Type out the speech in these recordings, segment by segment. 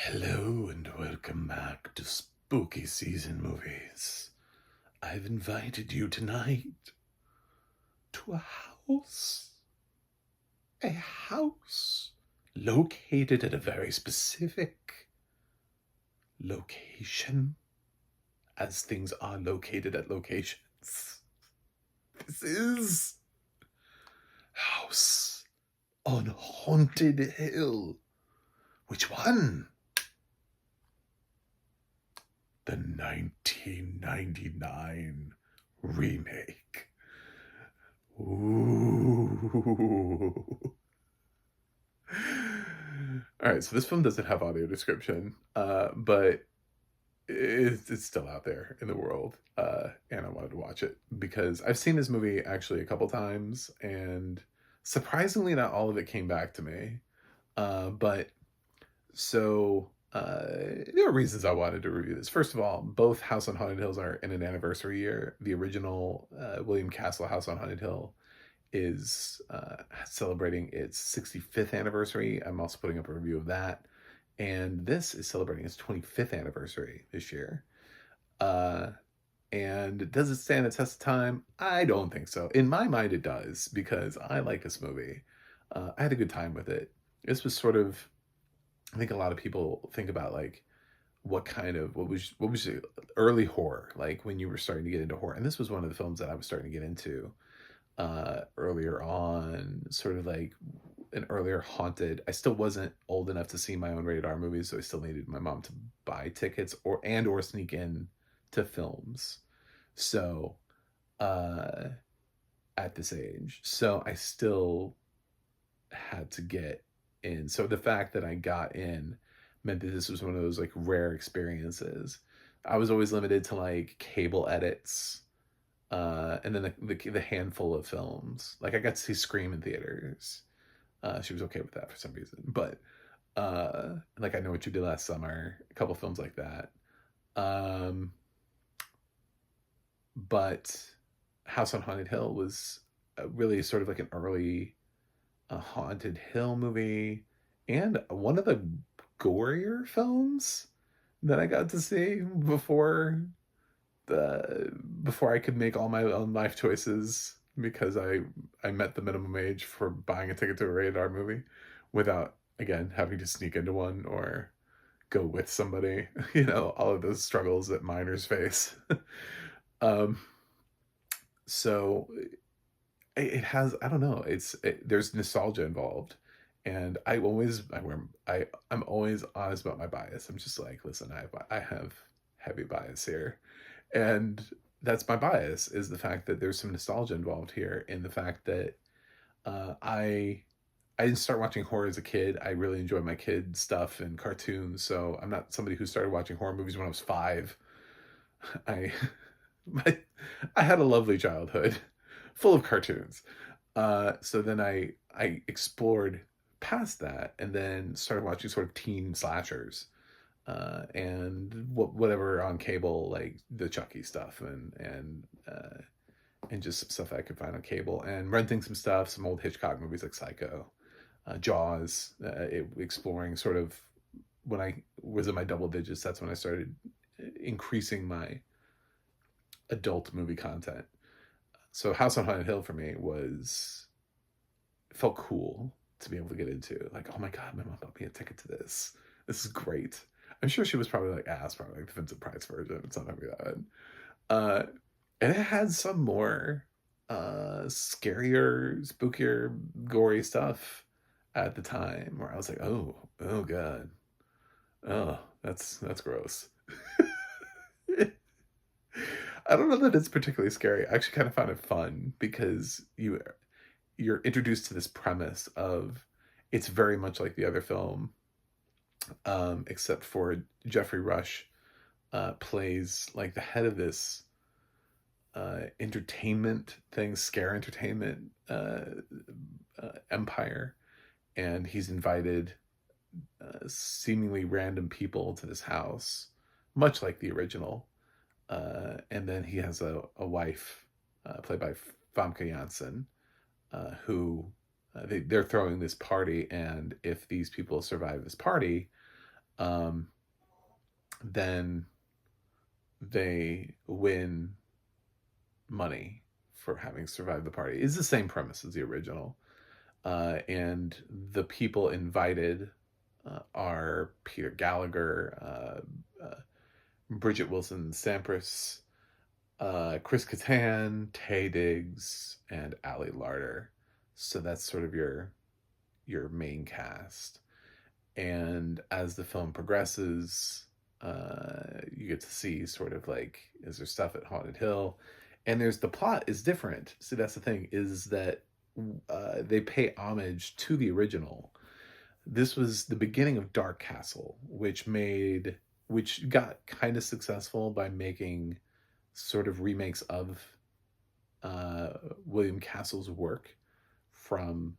Hello and welcome back to Spooky Season Movies. I've invited you tonight to a house located at a very specific location, as things are located at locations. This is House on Haunted Hill. Which one? The 1999 remake. Ooh. All right, so this film doesn't have audio description, but it's still out there in the world, and I wanted to watch it because I've seen this movie actually a couple times, and surprisingly, not all of it came back to me. But so there are reasons I wanted to review this. First of all, both House on Haunted Hills are in an anniversary year. The original William Castle House on Haunted Hill is celebrating its 65th anniversary. I'm also putting up a review of that. And this is celebrating its 25th anniversary this year. And does it stand the test of time? I don't think so. In my mind, it does, because I like this movie. I had a good time with it. This was sort of, I think a lot of people think about like what was your early horror, like when you were starting to get into horror. And this was one of the films that I was starting to get into earlier on, sort of like an earlier haunted. I still wasn't old enough to see my own rated R movies, so I still needed my mom to buy tickets or sneak in to films. So at this age, so I still had to get in. So the fact that I got in meant that this was one of those like rare experiences. I was always limited to like cable edits, and then the handful of films. Like I got to see Scream in theaters. She was okay with that for some reason, but like I Know What You Did Last Summer, a couple films like that. But House on Haunted Hill was really sort of like an early Haunted Hill movie, and one of the gorier films that I got to see before I could make all my own life choices, because I met the minimum age for buying a ticket to a rated R movie without, again, having to sneak into one or go with somebody. All of those struggles that minors face. um so it has, I don't know, there's nostalgia involved, and I'm always honest about my bias. I'm just like, listen, I have heavy bias here, and that's my bias, is the fact that there's some nostalgia involved here, in the fact that I didn't start watching horror as a kid. I really enjoy my kid stuff and cartoons, so I'm not somebody who started watching horror movies when I was 5. I my, I had a lovely childhood full of cartoons. So then I explored past that, and then started watching sort of teen slashers, and whatever on cable, like the Chucky stuff, and just stuff I could find on cable, and renting some old Hitchcock movies like Psycho, Jaws, exploring sort of when I was in my double digits. That's when I started increasing my adult movie content. So House on Haunted Hill for me felt cool to be able to get into. Like, oh my god, my mom bought me a ticket to this. This is great. I'm sure she was probably like probably like the Vincent Price version. It's not gonna be that. And it had some more scarier, spookier, gory stuff at the time, where I was like, oh god, oh, that's gross. I don't know that it's particularly scary. I actually kind of found it fun, because you're introduced to this premise of, it's very much like the other film, except for Geoffrey Rush plays like the head of this entertainment thing, scare entertainment empire, and he's invited seemingly random people to this house, much like the original. And then he has a wife, played by Famke Jansen, who they're throwing this party, and if these people survive this party, Um, then they win money for having survived the party. It's the same premise as the original. And the people invited are Peter Gallagher, Bridgette Wilson-Sampras, Chris Kattan, Taye Diggs, and Larter. So that's sort of your main cast. And as the film progresses, you get to see sort of like, is there stuff at Haunted Hill? And there's the plot is different. See, that's the thing, is that they pay homage to the original. This was the beginning of Dark Castle, which got kind of successful by making sort of remakes of William Castle's work from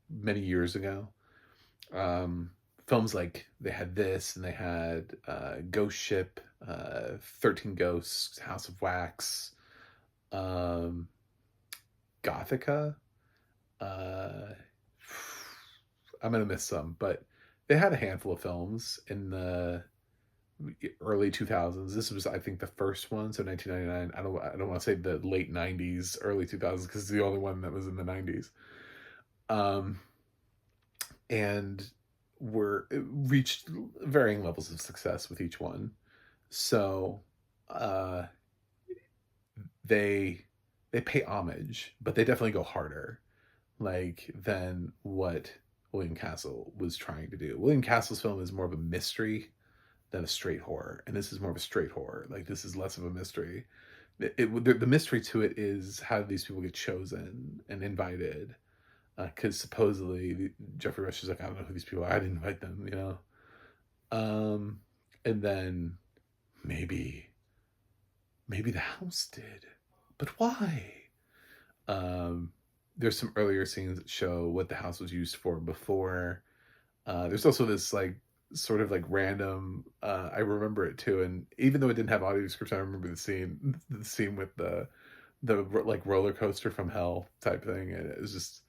many years ago. Films like, they had this, and they had Ghost Ship, 13 Ghosts, House of Wax, Gothica. I'm gonna miss some, but they had a handful of films in the early 2000s. This was, I think, the first one, so 1999. I don't want to say the late 90s, early 2000s, because it's the only one that was in the 90s. And reached varying levels of success with each one. So they pay homage, but they definitely go harder, like, than what William Castle was trying to do. William Castle's film is more of a mystery than a straight horror, and this is more of a straight horror. Like, this is less of a mystery. The mystery to it is how these people get chosen and invited, because supposedly Geoffrey Rush is like, I don't know who these people are. I didn't invite them, you know. And then maybe the house did, but why? There's some earlier scenes that show what the house was used for before. There's also this like sort of like random. I remember it too, and even though it didn't have audio description, I remember the scene with the like roller coaster from hell type thing, and it was just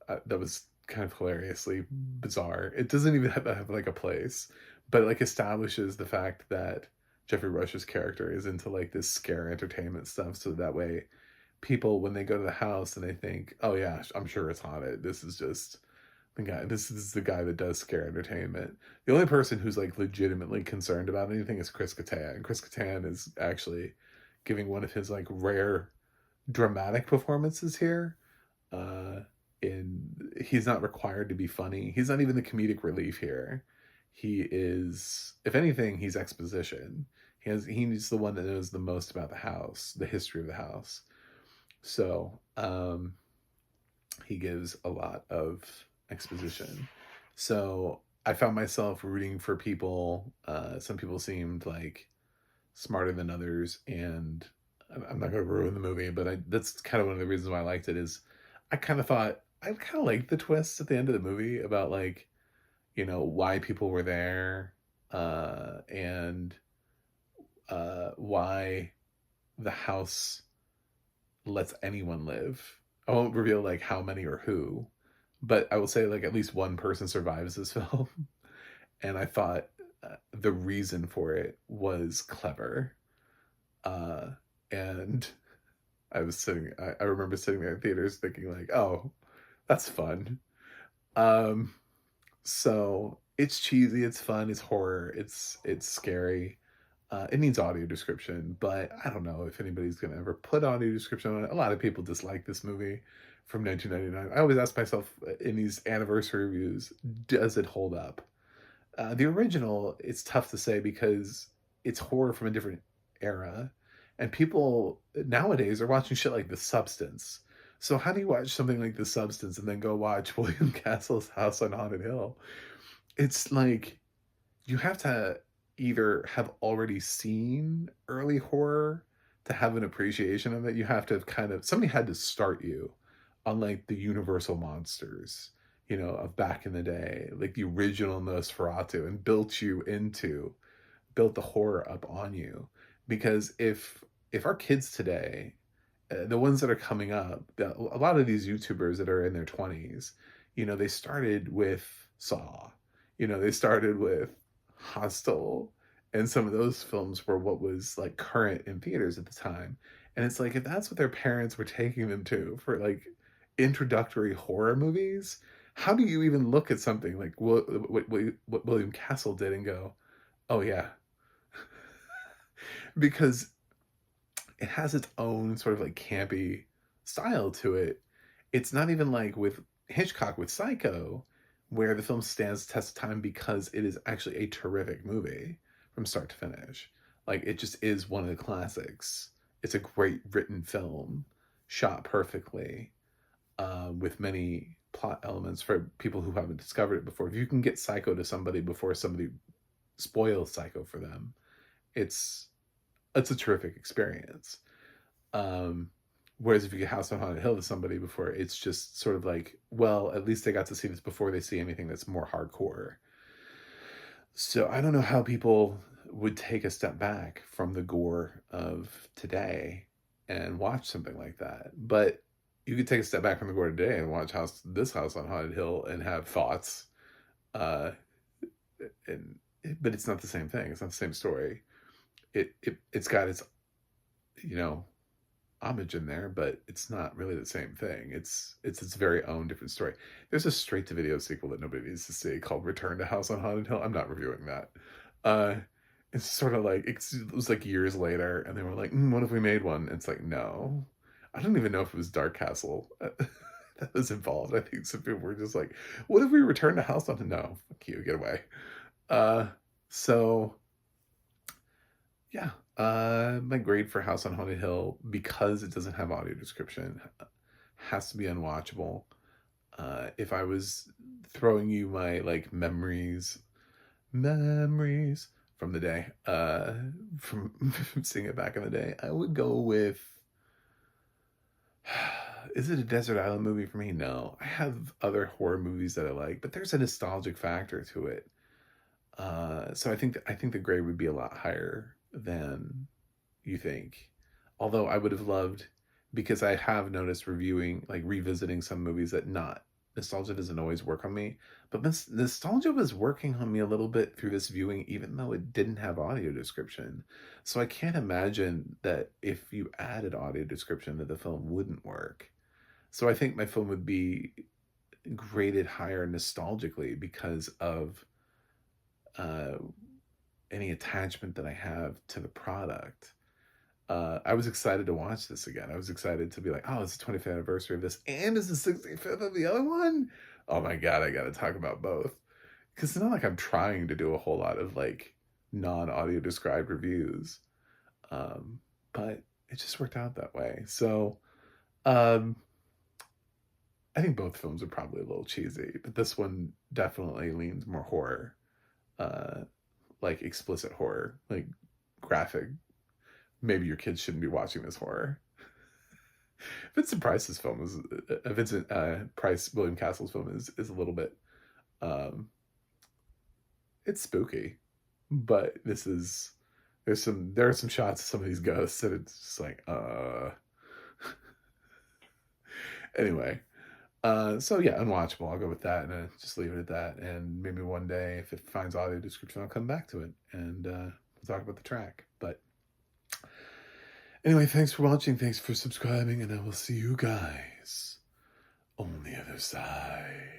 that was kind of hilariously bizarre. It doesn't even have like a place, but it like establishes the fact that Geoffrey Rush's character is into like this scare entertainment stuff, so that way people, when they go to the house and they think, oh yeah, I'm sure it's haunted, this is just the guy, this is the guy that does scare entertainment. The only person who's like legitimately concerned about anything is Chris Kattan, and Chris Kattan is actually giving one of his like rare dramatic performances here. And he's not required to be funny. He's not even the comedic relief here. He is, if anything, he's exposition. He's the one that knows the most about the house, the history of the house. So he gives a lot of exposition. So I found myself rooting for people. Some people seemed like smarter than others, and I'm not going to ruin the movie, but that's kind of one of the reasons why I liked it. Is I kind of liked the twist at the end of the movie about, like, you know, why people were there, and why the house lets anyone live. I won't reveal like how many or who, but I will say like at least one person survives this film, and I thought the reason for it was clever. And I remember sitting there in theaters thinking like, oh, that's fun. So it's cheesy, it's fun, it's horror, it's scary. It needs audio description, but I don't know if anybody's gonna ever put audio description on it. A lot of people dislike this movie from 1999. I always ask myself in these anniversary reviews, does it hold up? The original, it's tough to say because it's horror from a different era, and people nowadays are watching shit like The Substance. So how do you watch something like The Substance and then go watch William Castle's House on Haunted Hill? It's like you have to either have already seen early horror to have an appreciation of it. You have to somebody had to start you on like the Universal monsters, you know, of back in the day, like the original Nosferatu, and built the horror up on you. Because if our kids today, the ones that are coming up, a lot of these YouTubers that are in their 20s, you know, they started with Saw, You know, they started with Hostel, and some of those films were what was like current in theaters at the time. And it's like if that's what their parents were taking them to for like introductory horror movies, how do you even look at something like what William Castle did and go, "Oh yeah," because it has its own sort of like campy style to it. It's not even like with Hitchcock with Psycho, where the film stands the test of time because it is actually a terrific movie from start to finish. Like it just is one of the classics. It's a great written film, shot perfectly, with many plot elements for people who haven't discovered it before. If you can get Psycho to somebody before somebody spoils Psycho for them, it's it's a terrific experience. Um, Whereas if you get House on Haunted Hill to somebody before, it's just sort of like, well, at least they got to see this before they see anything that's more hardcore. So I don't know how people would take a step back from the gore of today and watch something like that. But you could take a step back from the gore today and watch this House on Haunted Hill and have thoughts. Uh, and but it's not the same thing. It's not the same story. It's got its, you know, homage in there, but it's not really the same thing. It's its very own different story. There's a straight to video sequel that nobody needs to see called Return to House on Haunted Hill. I'm not reviewing that. Uh it's sort of like it was like years later and they were like, what if we made one? And it's like, no. I don't even know if it was Dark Castle that was involved. I think some people were just like, what if we return to House on? No, fuck you, get away. Uh so yeah. My grade for House on Haunted Hill, because it doesn't have audio description, has to be unwatchable. If I was throwing you my like memories from the day, from seeing it back in the day, I would go with. Is it a desert island movie for me? No, I have other horror movies that I like, but there's a nostalgic factor to it. So I think the grade would be a lot higher than you think. Although I would have loved, because I have noticed reviewing, like revisiting some movies that not nostalgia doesn't always work on me, but nostalgia was working on me a little bit through this viewing, even though it didn't have audio description. So I can't imagine that if you added audio description that the film wouldn't work. So I think my film would be graded higher nostalgically because of uh, any attachment that I have to the product. I was excited to watch this again. I was excited to be like, oh, it's the 25th anniversary of this, and it's the 65th of the other one. Oh my God, I got to talk about both. Because it's not like I'm trying to do a whole lot of like non-audio described reviews. Um, but it just worked out that way. So um, I think both films are probably a little cheesy, but this one definitely leans more horror. Uh, like explicit horror, like graphic. Maybe your kids shouldn't be watching this horror. Vincent Price's film is Vincent Price William Castle's film is a little bit it's spooky, but there are some shots of some of these ghosts that it's just like anyway. So yeah, unwatchable. I'll go with that and just leave it at that. And maybe one day, if it finds audio description, I'll come back to it and we'll talk about the track. But anyway, thanks for watching. Thanks for subscribing, and I will see you guys on the other side.